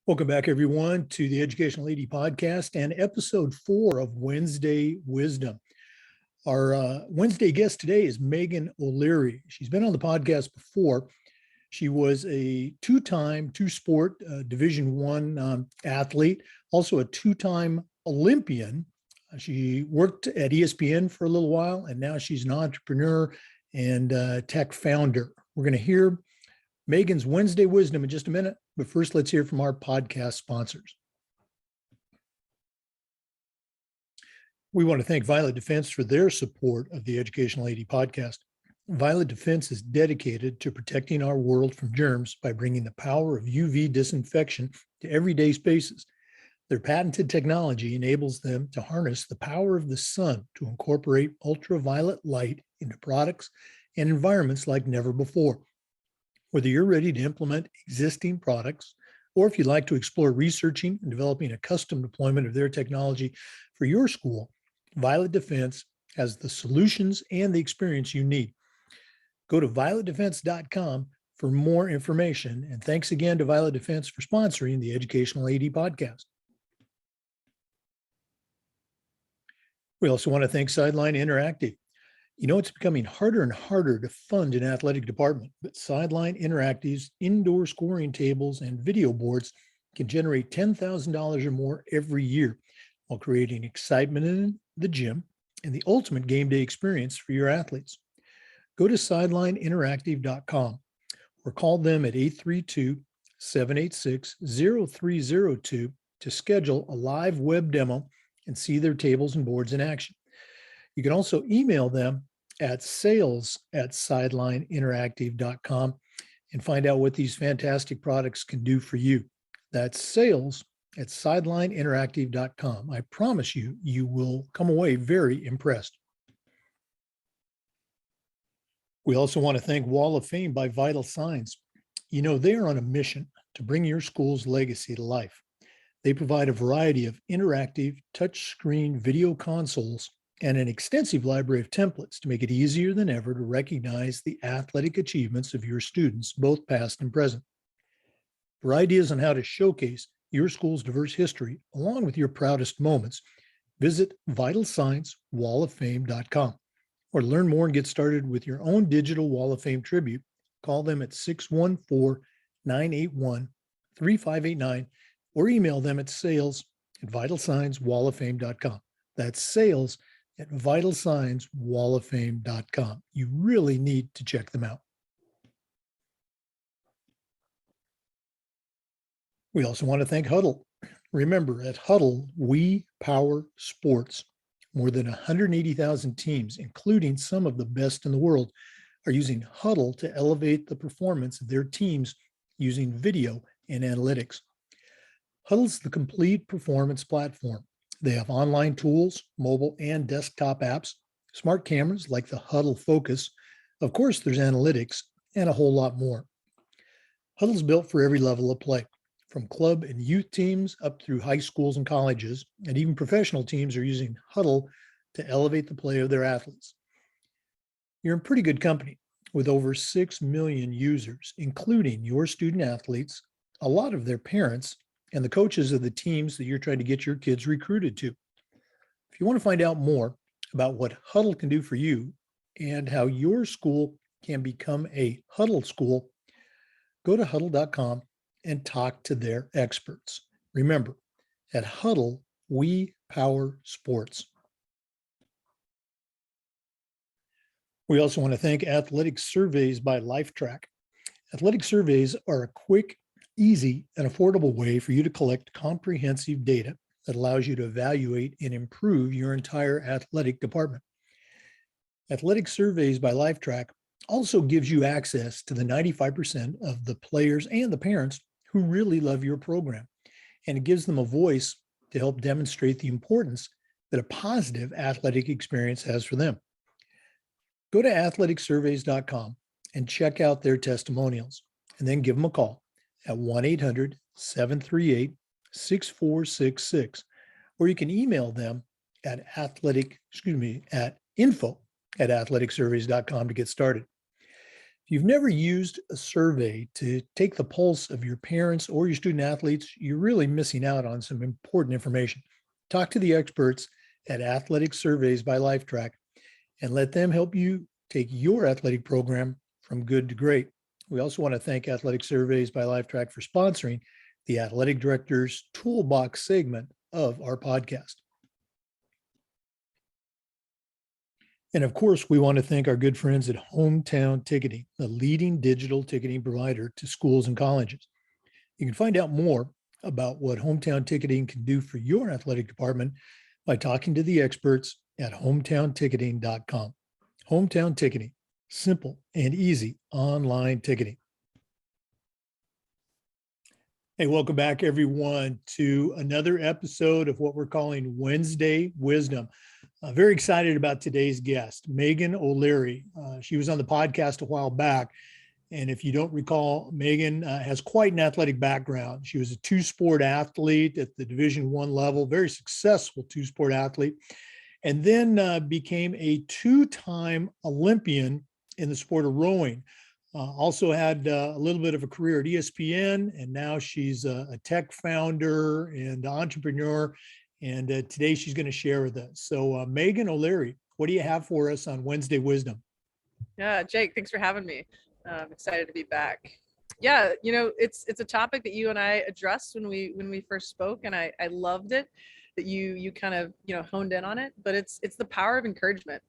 Welcome back, everyone, to the Educational AD Podcast and episode 4 of Wednesday Wisdom. Our Wednesday guest today is Meghan O'Leary. She's been on the podcast before. She was a two-sport Division I athlete, also a two-time Olympian. She worked at ESPN for a little while, and now she's an entrepreneur and tech founder. We're going to hear Meghan's Wednesday Wisdom in just a minute, but first let's hear from our podcast sponsors. We want to thank Violet Defense for their support of the Educational AD Podcast. Violet Defense is dedicated to protecting our world from germs by bringing the power of UV disinfection to everyday spaces. Their patented technology enables them to harness the power of the sun to incorporate ultraviolet light into products and environments like never before. Whether you're ready to implement existing products, or if you'd like to explore researching and developing a custom deployment of their technology for your school, Violet Defense has the solutions and the experience you need. Go to violetdefense.com for more information. And thanks again to Violet Defense for sponsoring the Educational AD Podcast. We also want to thank Sideline Interactive. You know, it's becoming harder and harder to fund an athletic department, but Sideline Interactive's indoor scoring tables and video boards can generate $10,000 or more every year while creating excitement in the gym and the ultimate game day experience for your athletes. Go to sidelineinteractive.com or call them at 832-786-0302 to schedule a live web demo and see their tables and boards in action. You can also email them at sales@sidelineinteractive.com and find out what these fantastic products can do for you. That's sales@sidelineinteractive.com. I promise you, you will come away very impressed. We also want to thank Wall of Fame by Vital Signs. You know, they are on a mission to bring your school's legacy to life. They provide a variety of interactive touchscreen video consoles and an extensive library of templates to make it easier than ever to recognize the athletic achievements of your students, both past and present. For ideas on how to showcase your school's diverse history, along with your proudest moments, visit vitalsciencewalloffame.com. Or to learn more and get started with your own digital Wall of Fame tribute, call them at 614-981-3589 or email them at sales@vitalsciencewalloffame.com. That's sales@vitalsciencewalloffame.com. You really need to check them out. We also want to thank Huddle. Remember, at Huddle, we power sports. More than 180,000 teams, including some of the best in the world, are using Huddle to elevate the performance of their teams using video and analytics. Huddle's the complete performance platform. They have online tools, mobile and desktop apps, smart cameras like the Huddle Focus. Of course, there's analytics and a whole lot more. Huddle's built for every level of play, from club and youth teams up through high schools and colleges, and even professional teams are using Huddle to elevate the play of their athletes. You're in pretty good company with over 6 million users, including your student athletes, a lot of their parents, and the coaches of the teams that you're trying to get your kids recruited to. If you want to find out more about what Huddle can do for you and how your school can become a Huddle school, go to huddle.com and talk to their experts. Remember, at Huddle, we power sports. We also want to thank Athletic Surveys by LifeTrack. Athletic surveys are a quick, easy, and affordable way for you to collect comprehensive data that allows you to evaluate and improve your entire athletic department. Athletic Surveys by LifeTrack also gives you access to the 95% of the players and the parents who really love your program, and it gives them a voice to help demonstrate the importance that a positive athletic experience has for them. Go to athleticsurveys.com and check out their testimonials, and then give them a call at 1-800-738-6466, or you can email them at info@athleticsurveys.com to get started. If you've never used a survey to take the pulse of your parents or your student athletes, you're really missing out on some important information. Talk to the experts at Athletic Surveys by Lifetrack and let them help you take your athletic program from good to great. We also want to thank Athletic Surveys by Lifetrack for sponsoring the Athletic Director's Toolbox segment of our podcast. And of course, we want to thank our good friends at Hometown Ticketing, the leading digital ticketing provider to schools and colleges. You can find out more about what Hometown Ticketing can do for your athletic department by talking to the experts at hometownticketing.com. Hometown Ticketing, simple and easy online ticketing. Hey, welcome back, everyone, to another episode of what we're calling Wednesday Wisdom. Very excited about today's guest, Meghan O'Leary. She was on the podcast a while back. And if you don't recall, Meghan has quite an athletic background. She was a two-sport athlete at the Division I level, very successful two-sport athlete, and then became a two-time Olympian in the sport of rowing. Also had a little bit of a career at ESPN, and now she's a tech founder and entrepreneur. And today she's going to share with us. So Meghan O'Leary, what do you have for us on Wednesday Wisdom? Yeah, Jake, thanks for having me. I'm excited to be back. Yeah, you know, it's a topic that you and I addressed when we first spoke, and I loved it that you kind of, honed in on it. But it's the power of encouragement.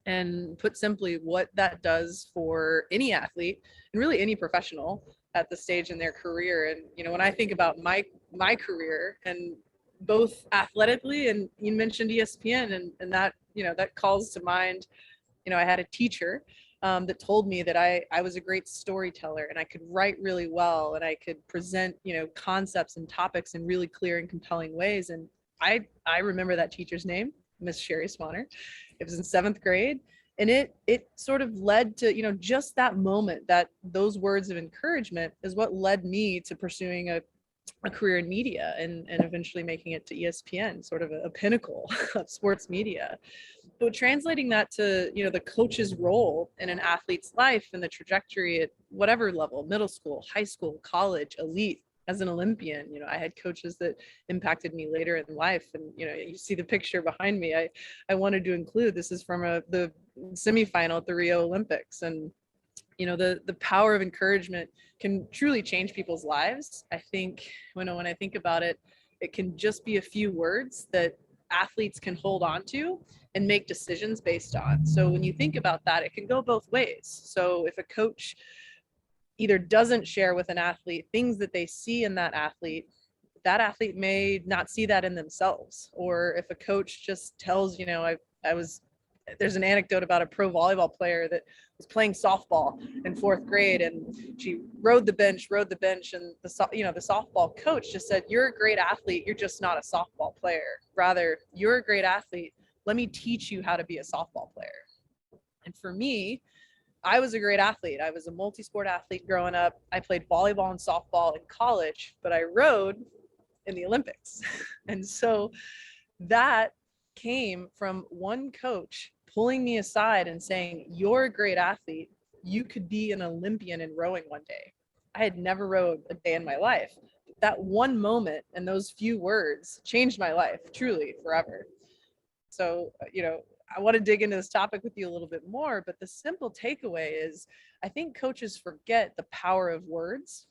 And put simply, what that does for any athlete and really any professional at the stage in their career. And when I think about my career, and both athletically, and you mentioned ESPN, and that that calls to mind. I had a teacher that told me that I was a great storyteller, and I could write really well, and I could present concepts and topics in really clear and compelling ways. And I remember that teacher's name, Miss Sherry Swanner. It was in 7th grade, and it sort of led to just that moment, that those words of encouragement is what led me to pursuing a career in media, and eventually making it to ESPN, sort of a pinnacle of sports media. But translating that to the coach's role in an athlete's life and the trajectory at whatever level, middle school, high school, college, elite. As an Olympian, I had coaches that impacted me later in life. And, you see the picture behind me. I wanted to include, this is from the semifinal at the Rio Olympics. And, the power of encouragement can truly change people's lives. I think when I think about it, it can just be a few words that athletes can hold on to and make decisions based on. So when you think about that, it can go both ways. So if a coach either doesn't share with an athlete things that they see in that athlete may not see that in themselves. Or if a coach just tells, there's an anecdote about a pro volleyball player that was playing softball in 4th grade, and she rode the bench, and the softball coach just said, "You're a great athlete. You're just not a softball player. Rather, you're a great athlete. Let me teach you how to be a softball player." And for me, I was a great athlete. I was a multi-sport athlete growing up. I played volleyball and softball in college, but I rowed in the Olympics. And so that came from one coach pulling me aside and saying, "You're a great athlete. You could be an Olympian in rowing one day." I had never rowed a day in my life. That one moment and those few words changed my life, truly, forever. So, I want to dig into this topic with you a little bit more, but the simple takeaway is, I think coaches forget the power of words.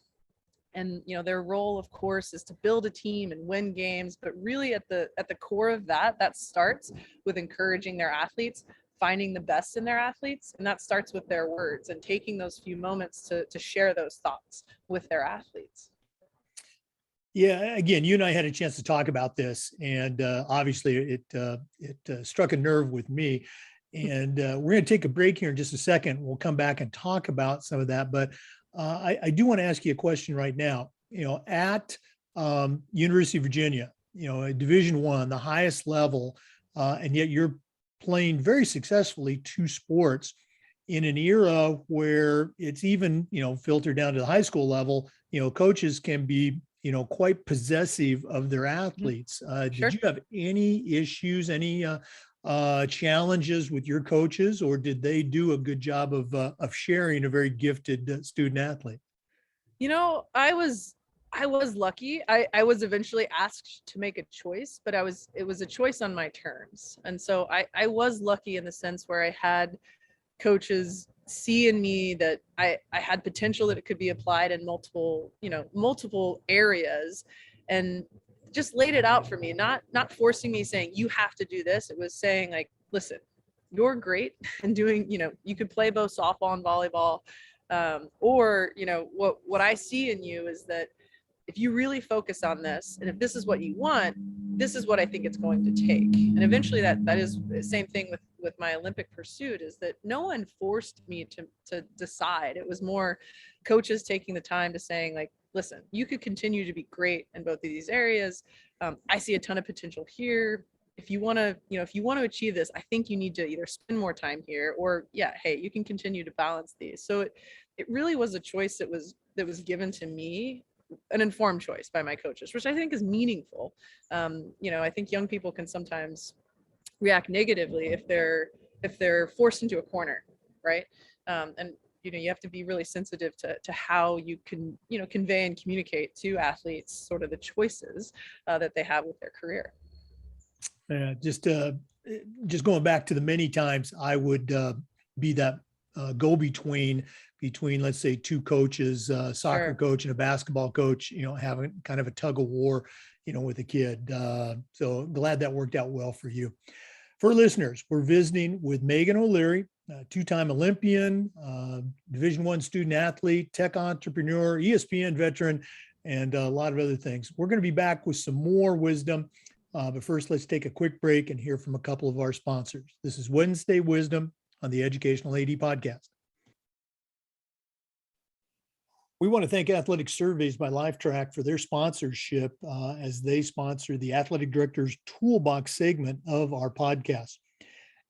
And their role, of course, is to build a team and win games, but really at the core of that starts with encouraging their athletes, finding the best in their athletes, and that starts with their words and taking those few moments to share those thoughts with their athletes. Yeah, again, you and I had a chance to talk about this, and obviously it struck a nerve with me. And we're going to take a break here in just a second. We'll come back and talk about some of that. But I do want to ask you a question right now. At University of Virginia, Division I, the highest level, and yet you're playing very successfully two sports in an era where it's even, filtered down to the high school level. Coaches can be quite possessive of their athletes. Sure. Did you have any issues, any challenges with your coaches, or did they do a good job of sharing a very gifted student athlete? I was lucky. I was eventually asked to make a choice, but it was a choice on my terms. And so I was lucky in the sense where I had coaches see in me that I had potential that it could be applied in multiple areas, and just laid it out for me, not forcing me, saying you have to do this. It was saying like, listen, you're great and doing, you could play both softball and volleyball. Or what I see in you is that if you really focus on this, and if this is what you want, this is what I think it's going to take. And eventually that is the same thing with my Olympic pursuit, is that no one forced me to decide. It was more coaches taking the time to saying like, listen, you could continue to be great in both of these areas. I see a ton of potential here. If you want to achieve this, I think you need to either spend more time here, or hey, you can continue to balance these. So it really was a choice that was given to me, an informed choice by my coaches, which I think is meaningful. I think young people can sometimes react negatively if they're forced into a corner, right? And you have to be really sensitive to how you can convey and communicate to athletes sort of the choices that they have with their career. Just going back to the many times I would be that go-between between, let's say, two coaches, soccer Sure. coach and a basketball coach, having kind of a tug of war, with a kid. So glad that worked out well for you. For listeners, we're visiting with Meghan O'Leary, two-time Olympian, Division I student athlete, tech entrepreneur, ESPN veteran, and a lot of other things. We're going to be back with some more wisdom. But first, let's take a quick break and hear from a couple of our sponsors. This is Wednesday Wisdom on the Educational AD Podcast. We want to thank Athletic Surveys by Lifetrack for their sponsorship as they sponsor the Athletic Director's Toolbox segment of our podcast.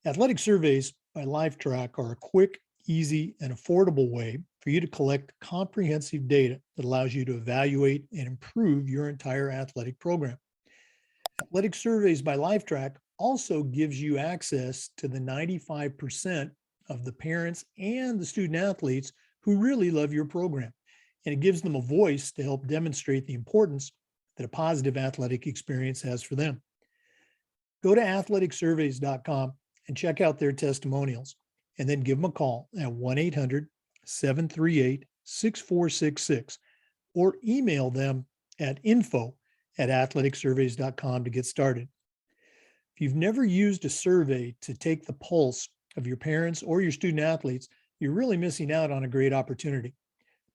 Athletic Surveys by Lifetrack are a quick, easy, and affordable way for you to collect comprehensive data that allows you to evaluate and improve your entire athletic program. Athletic Surveys by Lifetrack also gives you access to the 95% of the parents and the student athletes who really love your program. And it gives them a voice to help demonstrate the importance that a positive athletic experience has for them. Go to athleticsurveys.com and check out their testimonials, and then give them a call at 1-800-738-6466 or email them at info@athleticsurveys.com to get started. If you've never used a survey to take the pulse of your parents or your student athletes, you're really missing out on a great opportunity.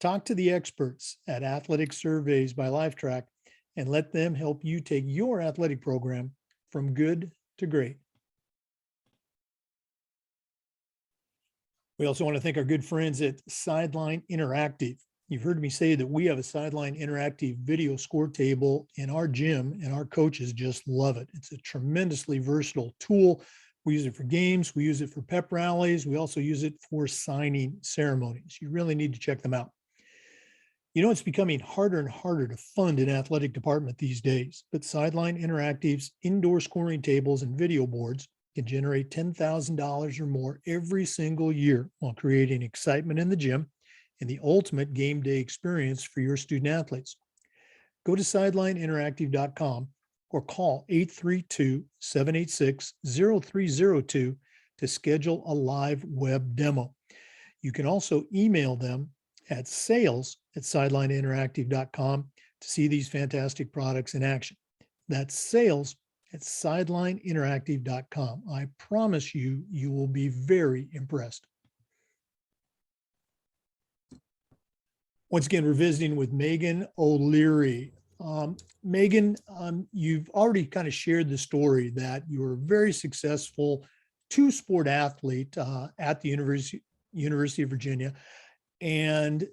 Talk to the experts at Athletic Surveys by Lifetrack and let them help you take your athletic program from good to great. We also want to thank our good friends at Sideline Interactive. You've heard me say that we have a Sideline Interactive video score table in our gym, and our coaches just love it. It's a tremendously versatile tool. We use it for games. We use it for pep rallies. We also use it for signing ceremonies. You really need to check them out. It's becoming harder and harder to fund an athletic department these days, but Sideline Interactive's indoor scoring tables and video boards can generate $10,000 or more every single year while creating excitement in the gym and the ultimate game day experience for your student athletes. Go to sidelineinteractive.com or call 832-786-0302 to schedule a live web demo. You can also email them at sales@sidelineinteractive.com to see these fantastic products in action. That's sales@sidelineinteractive.com. I promise you, you will be very impressed. Once again, we're visiting with Meghan O'Leary. Meghan, you've already kind of shared the story that you were a very successful two-sport athlete at the University of Virginia. And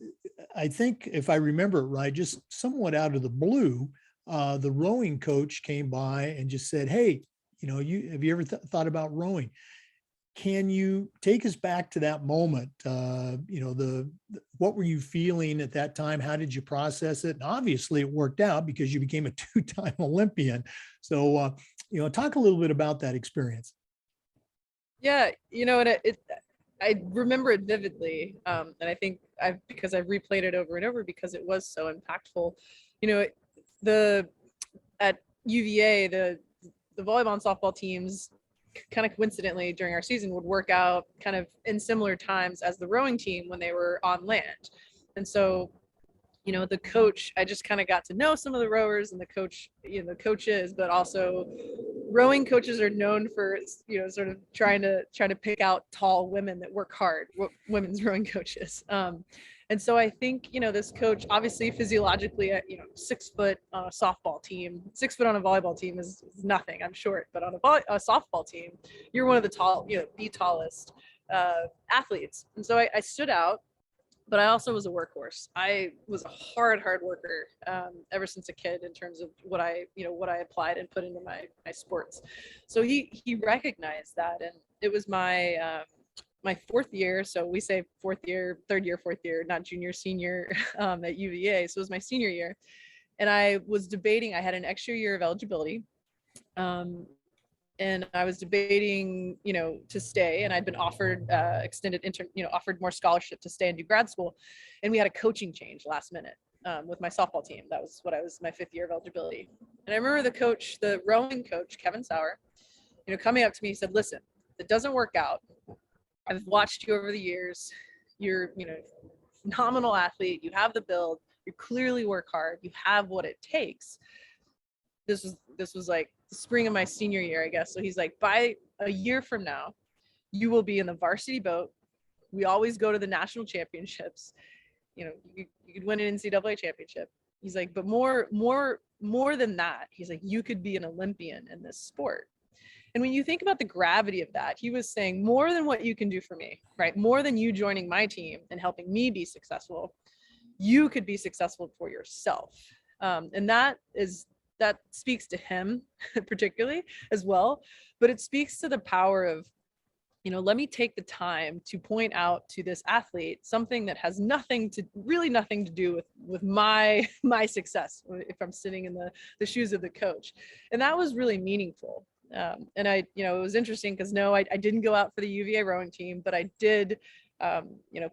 I think, if I remember it right, just somewhat out of the blue, the rowing coach came by and just said, "Hey, have you ever thought about rowing? Can you take us back to that moment? What were you feeling at that time? How did you process it?" And obviously it worked out because you became a two-time Olympian. So, talk a little bit about that experience. Yeah, and I remember it vividly, and I think because I've replayed it over and over because it was so impactful. You know, the at UVA, the volleyball and softball teams kind of coincidentally during our season would work out kind of in similar times as the rowing team when they were on land. And so, the coach, I just kind of got to know some of the rowers and the coach, the coaches, but also rowing coaches are known for, sort of trying to pick out tall women that work hard, women's rowing coaches. And so I think, this coach, obviously physiologically, 6 foot on a softball team, 6 foot on a volleyball team is nothing. I'm short, but on a softball team, you're one of the tallest athletes. And so I stood out, but I also was a workhorse. I was a hard worker ever since a kid in terms of what I applied and put into my sports. So he recognized that, and it was my 4th year. So we say 4th year, 3rd year, 4th year, not junior, senior at UVA. So it was my senior year, and I was debating. I had an extra year of eligibility. And I was debating, to stay, and I'd been offered offered more scholarship to stay and do grad school. And we had a coaching change last minute with my softball team. That was what I was, my 5th year of eligibility. And I remember the rowing coach, Kevin Sauer, coming up to me, he said, listen, if it doesn't work out, I've watched you over the years. You're, phenomenal athlete. You have the build. You clearly work hard. You have what it takes. This was like the spring of my senior year, I guess. So he's like, by a year from now, you will be in the varsity boat. We always go to the national championships. You could win an NCAA championship. He's like, but more than that, he's like, you could be an Olympian in this sport. And when you think about the gravity of that, he was saying more than what you can do for me, right? More than you joining my team and helping me be successful, you could be successful for yourself. And that speaks to him particularly as well, but it speaks to the power of, let me take the time to point out to this athlete something that has nothing to do with my success if I'm sitting in the shoes of the coach. And that was really meaningful. And it was interesting because I didn't go out for the UVA rowing team, but I did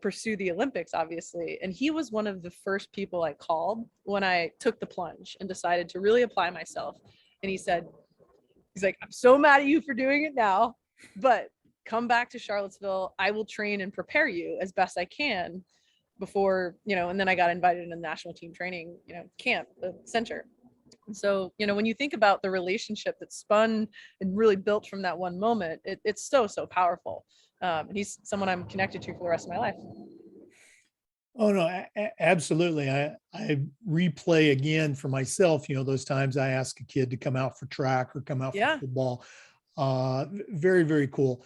pursue the Olympics, obviously. And he was one of the first people I called when I took the plunge and decided to really apply myself. And he's like, I'm so mad at you for doing it now, but come back to Charlottesville. I will train and prepare you as best I can before, and then I got invited in the national team training, camp, the center. And so, when you think about the relationship that spun and really built from that one moment, it's so powerful. And he's someone I'm connected to for the rest of my life. Oh no, absolutely. I replay again for myself, those times I ask a kid to come out for track or come out for football. Very, very cool.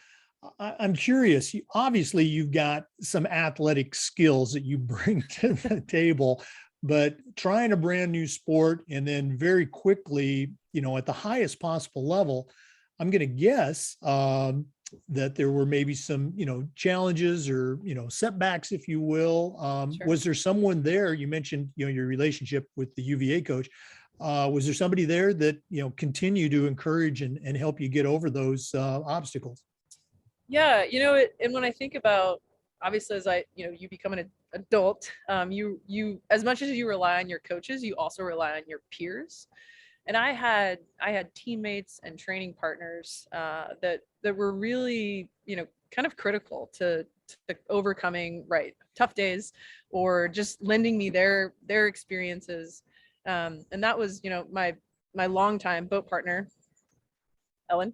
I'm curious, obviously you've got some athletic skills that you bring to the table, but trying a brand new sport and then very quickly, at the highest possible level, I'm going to guess that there were maybe some, challenges or, setbacks, if you will. Sure. Was there someone there? You mentioned, your relationship with the UVA coach. Was there somebody there that, continued to encourage and help you get over those obstacles? Yeah. And when I think about, obviously, as you become an adult, you, as much as you rely on your coaches, you also rely on your peers. And I had teammates and training partners that were really, kind of critical to overcoming tough days or just lending me their experiences. And that was, my longtime boat partner, Ellen,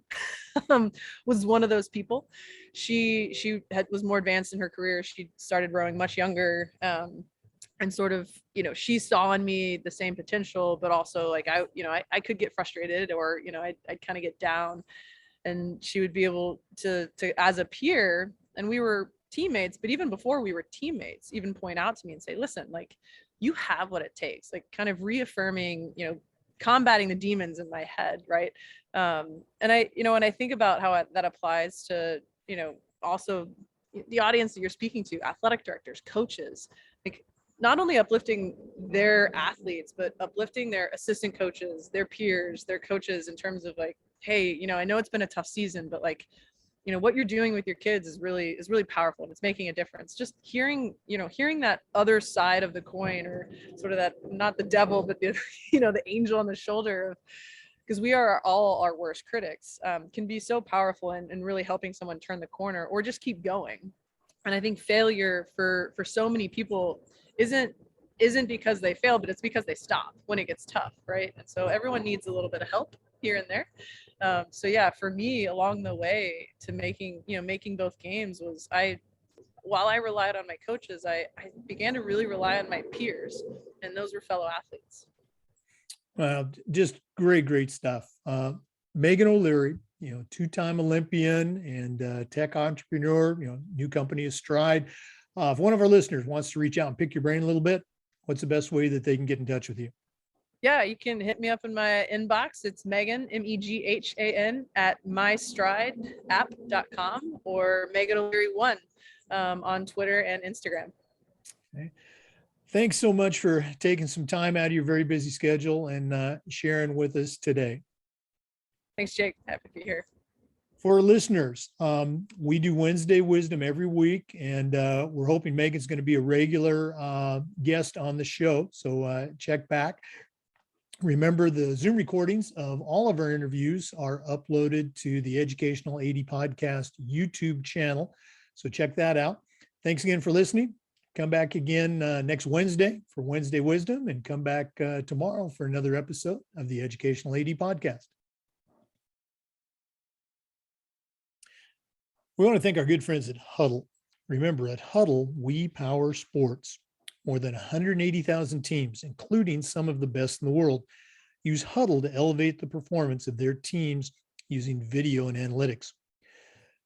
was one of those people. She was more advanced in her career. She started rowing much younger. And sort of, she saw in me the same potential, but also like I could get frustrated or, I'd kind of get down, and she would be able to as a peer, and we were teammates, but even before we were teammates, even point out to me and say, listen, like, you have what it takes, like kind of reaffirming, combating the demons in my head. Right. And when I think about how that applies to, also the audience that you're speaking to, athletic directors, coaches, like, not only uplifting their athletes, but uplifting their assistant coaches, their peers, their coaches, in terms of like, hey, I know it's been a tough season, but like, what you're doing with your kids is really powerful, and it's making a difference. Just hearing that other side of the coin, or sort of that, not the devil, but the the angel on the shoulder of, because we are all our worst critics, can be so powerful, and really helping someone turn the corner or just keep going. And I think failure for so many people isn't because they fail, but it's because they stop when it gets tough, right? And so everyone needs a little bit of help here and there. So yeah, for me, along the way to making both games, was while I relied on my coaches, I began to really rely on my peers, and those were fellow athletes. Just great stuff. Meghan O'Leary, two-time Olympian and tech entrepreneur, new company is Stride. If one of our listeners wants to reach out and pick your brain a little bit, what's the best way that they can get in touch with you? Yeah, you can hit me up in my inbox. It's Meghan, Meghan, at mystrideapp.com, or Meghan O'Leary 1 on Twitter and Instagram. Okay. Thanks so much for taking some time out of your very busy schedule and sharing with us today. Thanks, Jake. Happy to be here. For our listeners, we do Wednesday Wisdom every week, and we're hoping Megan's going to be a regular guest on the show. So check back. Remember, the Zoom recordings of all of our interviews are uploaded to the Educational AD Podcast YouTube channel. So check that out. Thanks again for listening. Come back again next Wednesday for Wednesday Wisdom, and come back tomorrow for another episode of the Educational AD Podcast. We want to thank our good friends at Huddle. Remember, at Huddle, we power sports. More than 180,000 teams, including some of the best in the world, use Huddle to elevate the performance of their teams using video and analytics.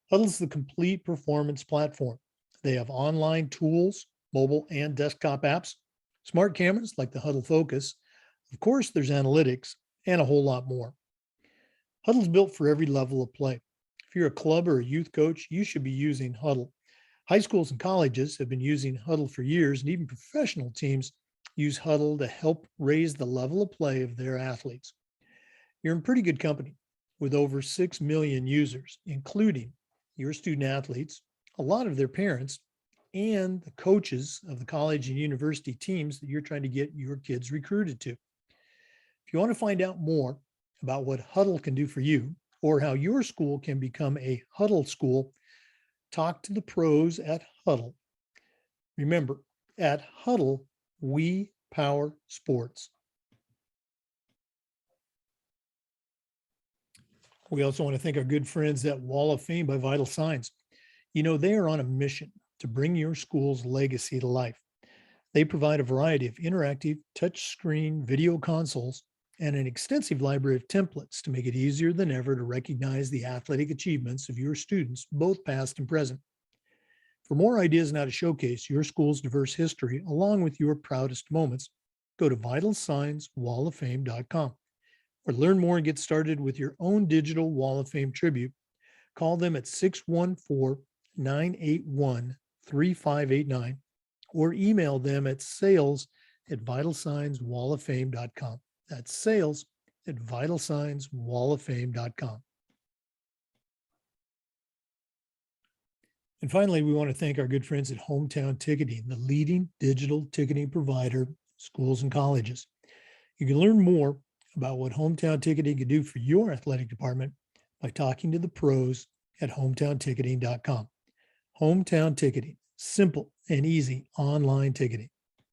Huddle is the complete performance platform. They have online tools, mobile and desktop apps, smart cameras like the Huddle Focus. Of course, there's analytics and a whole lot more. Huddle's built for every level of play. If you're a club or a youth coach, you should be using Huddle. High schools and colleges have been using Huddle for years, and even professional teams use Huddle to help raise the level of play of their athletes. You're in pretty good company with over 6 million users, including your student athletes, a lot of their parents, and the coaches of the college and university teams that you're trying to get your kids recruited to. If you want to find out more about what Huddle can do for you, or how your school can become a Huddle school, talk to the pros at Huddle. Remember, at Huddle, we power sports. We also want to thank our good friends at Wall of Fame by Vital Signs. They are on a mission to bring your school's legacy to life. They provide a variety of interactive touchscreen video consoles and an extensive library of templates to make it easier than ever to recognize the athletic achievements of your students, both past and present. For more ideas on how to showcase your school's diverse history along with your proudest moments, go to vitalsignswalloffame.com, or learn more and get started with your own digital Wall of Fame tribute. Call them at 614-981-3589, or email them at sales@vitalsignswalloffame.com. That's sales@vitalsignswalloffame.com. And finally, we want to thank our good friends at Hometown Ticketing, the leading digital ticketing provider, schools and colleges. You can learn more about what Hometown Ticketing can do for your athletic department by talking to the pros at hometownticketing.com. Hometown Ticketing, simple and easy online ticketing.